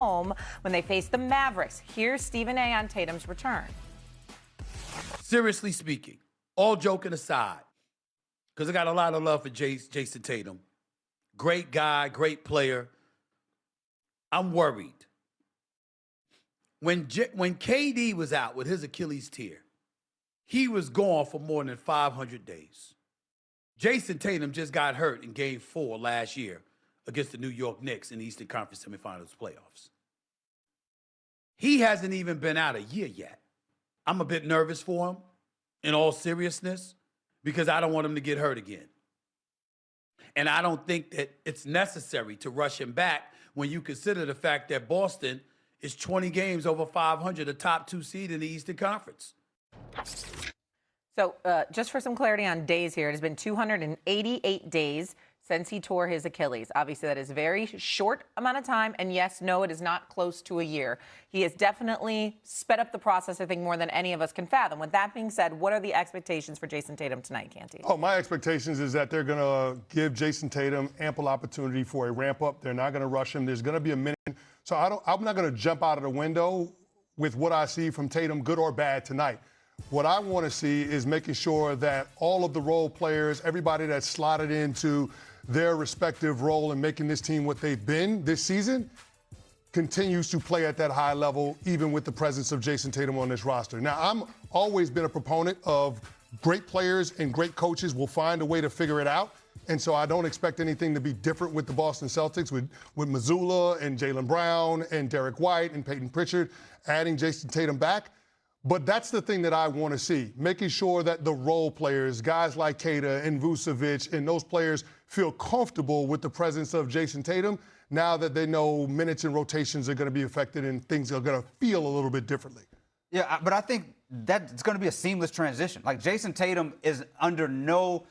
home when they face the Mavericks. Here's Stephen A. on Tatum's return. Seriously speaking, all joking aside, because I got a lot of love for Jayson Tatum. Great guy, great player. I'm worried. When KD was out with his Achilles tear, he was gone for more than 500 days. Jayson Tatum just got hurt in Game 4 last year against the New York Knicks in the Eastern Conference Semifinals playoffs. He hasn't even been out a year yet. I'm a bit nervous for him, in all seriousness, because I don't want him to get hurt again. And I don't think that it's necessary to rush him back when you consider the fact that Boston is 20 games over 500, the top 2 seed in the Eastern Conference. So just for some clarity on days here, it has been 288 days since he tore his Achilles. Obviously, that is a very short amount of time. And yes, no, it is not close to a year. He has definitely sped up the process, I think, more than any of us can fathom. With that being said, what are the expectations for Jayson Tatum tonight, Canty? Oh, my expectations is that they're going to give Jayson Tatum ample opportunity for a ramp-up. They're not going to rush him. There's going to be a minute. So I'm not going to jump out of the window with what I see from Tatum, good or bad, tonight. What I want to see is making sure that all of the role players, everybody that's slotted into their respective role in making this team what they've been this season, continues to play at that high level, even with the presence of Jayson Tatum on this roster. Now, I'm always been a proponent of great players and great coaches will find a way to figure it out. And so I don't expect anything to be different with the Boston Celtics, with Mazzulla and Jaylen Brown and Derek White and Peyton Pritchard adding Jayson Tatum back. But that's the thing that I want to see, making sure that the role players, guys like Kata and Vucevic and those players feel comfortable with the presence of Jayson Tatum now that they know minutes and rotations are going to be affected and things are going to feel a little bit differently. Yeah, but I think that it's going to be a seamless transition. Like, Jayson Tatum is under no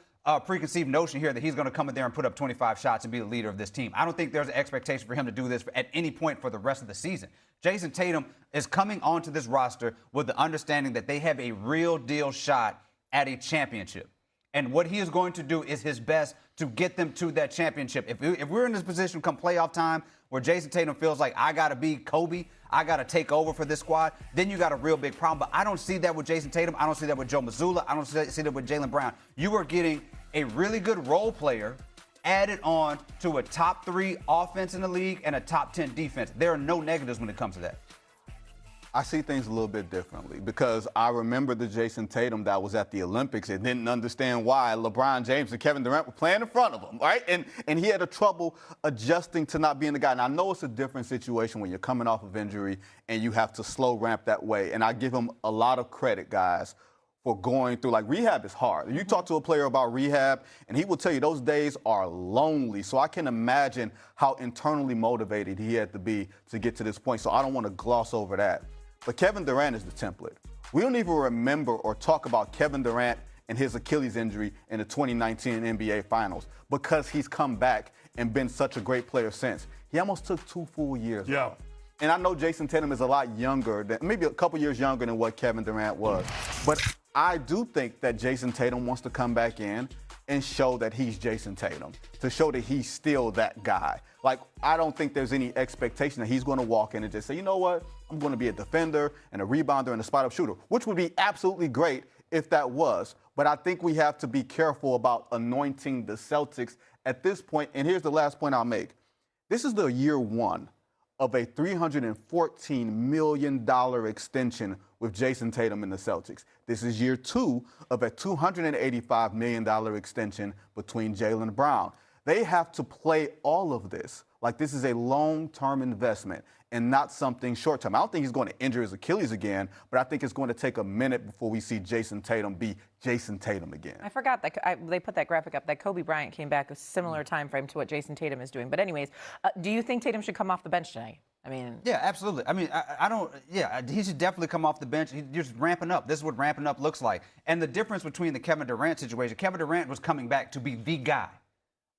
preconceived notion here that he's going to come in there and put up 25 shots and be the leader of this team. I don't think there's an expectation for him to do this at any point for the rest of the season. Jayson Tatum is coming onto this roster with the understanding that they have a real deal shot at a championship. And what he is going to do is his best to get them to that championship. If we're in this position come playoff time where Jayson Tatum feels like I got to be Kobe, I got to take over for this squad, then you got a real big problem. But I don't see that with Jayson Tatum. I don't see that with Joe Mazzulla. I don't see that with Jaylen Brown. You are getting a really good role player added on to a top 3 offense in the league and a top 10 defense. There are no negatives when it comes to that. I see things a little bit differently because I remember the Jayson Tatum that was at the Olympics and didn't understand why LeBron James and Kevin Durant were playing in front of him, right? And he had a trouble adjusting to not being the guy. And I know it's a different situation when you're coming off of injury and you have to slow ramp that way. And I give him a lot of credit, guys, for going through. Like, rehab is hard. You talk to a player about rehab, and he will tell you those days are lonely. So I can imagine how internally motivated he had to be to get to this point. So I don't want to gloss over that. But Kevin Durant is the template. We don't even remember or talk about Kevin Durant and his Achilles injury in the 2019 NBA Finals because he's come back and been such a great player since. He almost took 2 full years off. And I know Jayson Tatum is a lot younger, maybe a couple years younger than what Kevin Durant was. But I do think that Jayson Tatum wants to come back in and show that he's Jayson Tatum, to show that he's still that guy. Like, I don't think there's any expectation that he's going to walk in and just say, you know what, I'm going to be a defender and a rebounder and a spot-up shooter, which would be absolutely great if that was. But I think we have to be careful about anointing the Celtics at this point. And here's the last point I'll make. This is the year 1 of a $314 million extension with Jayson Tatum and the Celtics. This is year 2 of a $285 million extension between Jaylen Brown. They have to play all of this like this is a long-term investment and not something short-term. I don't think he's going to injure his Achilles again, but I think it's going to take a minute before we see Jayson Tatum be Jayson Tatum again. I forgot that they put that graphic up that Kobe Bryant came back a similar time frame to what Jayson Tatum is doing. But anyways, do you think Tatum should come off the bench tonight? I mean, yeah, absolutely. I mean, I don't. Yeah, he should definitely come off the bench. He's just ramping up. This is what ramping up looks like. And the difference between the Kevin Durant situation, Kevin Durant was coming back to be the guy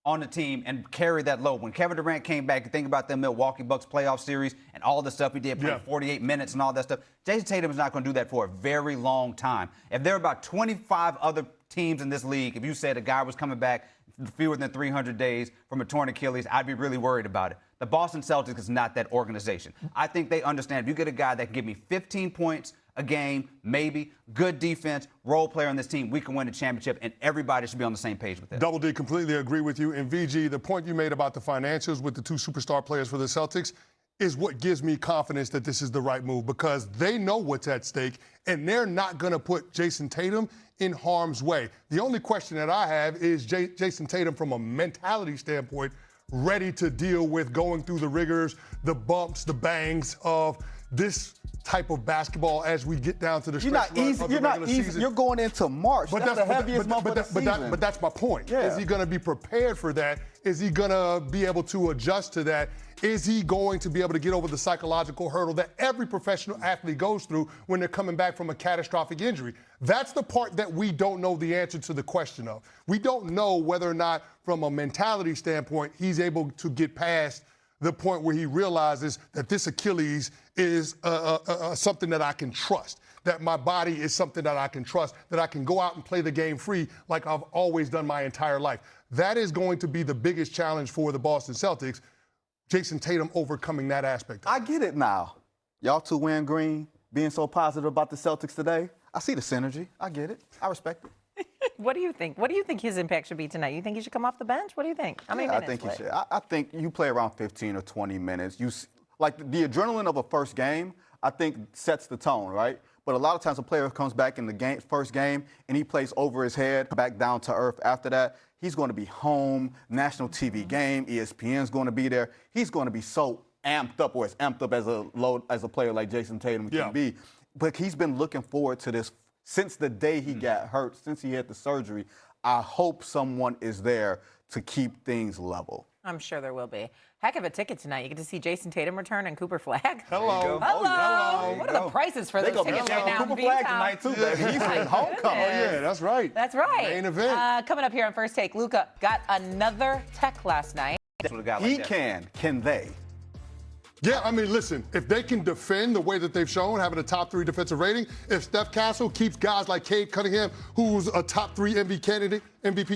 on the team and carry that load. When Kevin Durant came back, you think about the Milwaukee Bucks playoff series and all the stuff he did, playing 48 minutes and all that stuff. Jayson Tatum is not going to do that for a very long time. If there are about 25 other teams in this league, if you said a guy was coming back fewer than 300 days from a torn Achilles, I'd be really worried about it. The Boston Celtics is not that organization. I think they understand if you get a guy that can give me 15 points a game, maybe, good defense, role player on this team, we can win a championship, and everybody should be on the same page with that. Double D, completely agree with you. And VG, the point you made about the financials with the two superstar players for the Celtics is what gives me confidence that this is the right move, because they know what's at stake, and they're not going to put Jayson Tatum in harm's way. The only question that I have is Jayson Tatum, from a mentality standpoint, ready to deal with going through the rigors, the bumps, the bangs of this type of basketball as we get down to the stretch run of the regular season. You're going into March. That's the heaviest month of the season. But that's my point. Yeah. Is he going to be prepared for that? Is he going to be able to adjust to that? Is he going to be able to get over the psychological hurdle that every professional athlete goes through when they're coming back from a catastrophic injury? That's the part that we don't know the answer to the question of. We don't know whether or not, from a mentality standpoint, he's able to get past the point where he realizes that this Achilles is something that I can trust, that my body is something that I can trust, that I can go out and play the game free like I've always done my entire life. That is going to be the biggest challenge for the Boston Celtics, Jayson Tatum overcoming that aspect. I get it now. Y'all two wearing green, being so positive about the Celtics today. I see the synergy. I get it. I respect it. What do you think? What do you think his impact should be tonight? You think he should come off the bench? What do you think? How many minutes? I think he should. I think you play around 15 or 20 minutes. Like the adrenaline of a first game, I think sets the tone, right? But a lot of times a player comes back in the first game and he plays over his head, back down to earth after that. He's going to be home, national TV game, ESPN's going to be there. He's going to be so amped up, or as amped up as a player like Jayson Tatum can be. But he's been looking forward to this since the day he got hurt, since he had the surgery. I hope someone is there to keep things level. I'm sure there will be. Heck of a ticket tonight. You get to see Jayson Tatum return and Cooper Flagg. Hello. Hello. What are the prices for those tickets right now? Cooper Flagg tonight, too, baby. He's in homecoming. Yeah, that's right. That's right. Main event. Coming up here on First Take, Luka got another tech last night. That's what a guy like He that. can they? Yeah, I mean, listen, if they can defend the way that they've shown, having a top 3 defensive rating, if Steph Castle keeps guys like Cade Cunningham, who's a top 3 MVP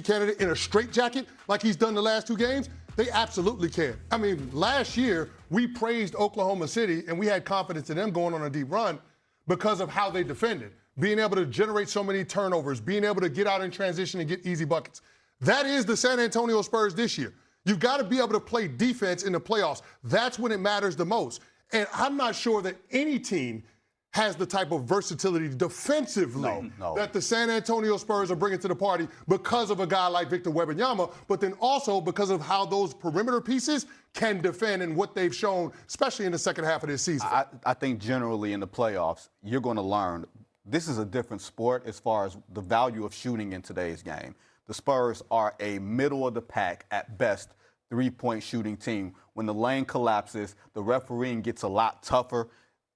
candidate, in a straitjacket like he's done the last 2 games, they absolutely can. I mean, last year, we praised Oklahoma City, and we had confidence in them going on a deep run because of how they defended, being able to generate so many turnovers, being able to get out in transition and get easy buckets. That is the San Antonio Spurs this year. You've got to be able to play defense in the playoffs. That's when it matters the most. And I'm not sure that any team has the type of versatility defensively that the San Antonio Spurs are bringing to the party because of a guy like Victor Wembanyama, but then also because of how those perimeter pieces can defend and what they've shown, especially in the second half of this season. I think generally in the playoffs, you're going to learn this is a different sport as far as the value of shooting in today's game. The Spurs are a middle-of-the-pack, at best, three-point shooting team. When the lane collapses, the refereeing gets a lot tougher.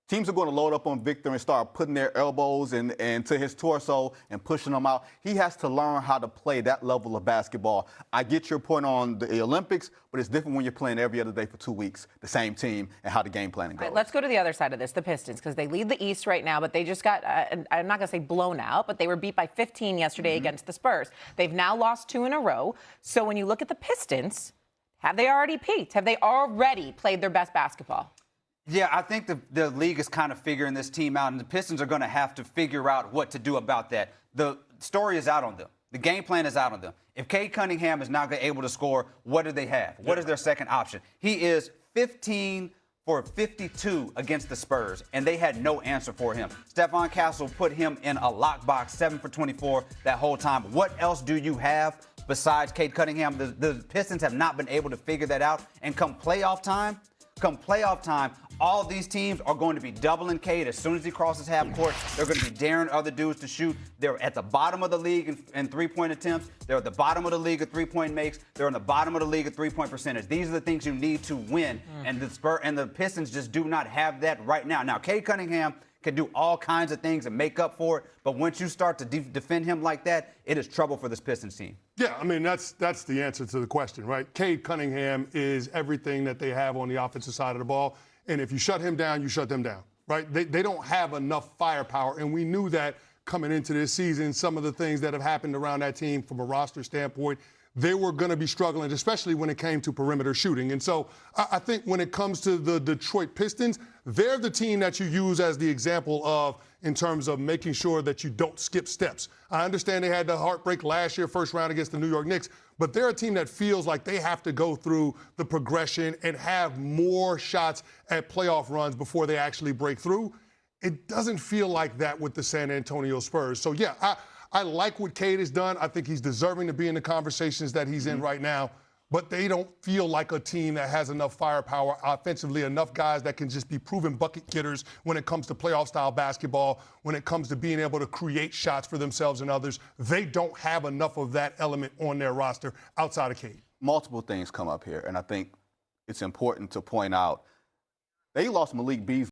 Teams are going to load up on Victor and start putting their elbows into his torso and pushing him out. He has to learn how to play that level of basketball. I get your point on the Olympics, but it's different when you're playing every other day for 2 weeks, the same team, and how the game planning goes. All right, let's go to the other side of this, the Pistons, because they lead the East right now, but they just got, I'm not going to say blown out, but they were beat by 15 yesterday against the Spurs. They've now lost 2 in a row. So when you look at the Pistons, have they already peaked? Have they already played their best basketball? Yeah, I think the league is kind of figuring this team out, and the Pistons are going to have to figure out what to do about that. The story is out on them. The game plan is out on them. If Cade Cunningham is not able to score, what do they have? What is their second option? He is 15 for 52 against the Spurs, and they had no answer for him. Stephon Castle put him in a lockbox, 7 for 24 that whole time. What else do you have besides Cade Cunningham? The Pistons have not been able to figure that out, and come playoff time, all these teams are going to be doubling Cade as soon as he crosses half court. They're going to be daring other dudes to shoot. They're at the bottom of the league in three-point attempts. They're at the bottom of the league at three-point makes. They're in the bottom of the league at three-point percentage. These are the things you need to win, and the Pistons just do not have that right now. Now, Cade Cunningham can do all kinds of things and make up for it, but once you start to defend him like that, it is trouble for this Pistons team. Yeah, I mean, that's the answer to the question, right? Cade Cunningham is everything that they have on the offensive side of the ball. And if you shut him down, you shut them down, right? They don't have enough firepower, and we knew that coming into this season. Some of the things that have happened around that team from a roster standpoint, they were going to be struggling, especially when it came to perimeter shooting. And so I think when it comes to the Detroit Pistons, they're the team that you use as the example of in terms of making sure that you don't skip steps. I understand they had the heartbreak last year, first round against the New York Knicks, but they're a team that feels like they have to go through the progression and have more shots at playoff runs before they actually break through. It doesn't feel like that with the San Antonio Spurs. So, yeah, I like what Cade has done. I think he's deserving to be in the conversations that he's in right now. But they don't feel like a team that has enough firepower offensively, enough guys that can just be proven bucket getters when it comes to playoff-style basketball, when it comes to being able to create shots for themselves and others. They don't have enough of that element on their roster outside of Cade. Multiple things come up here, and I think it's important to point out they lost Malik Beasley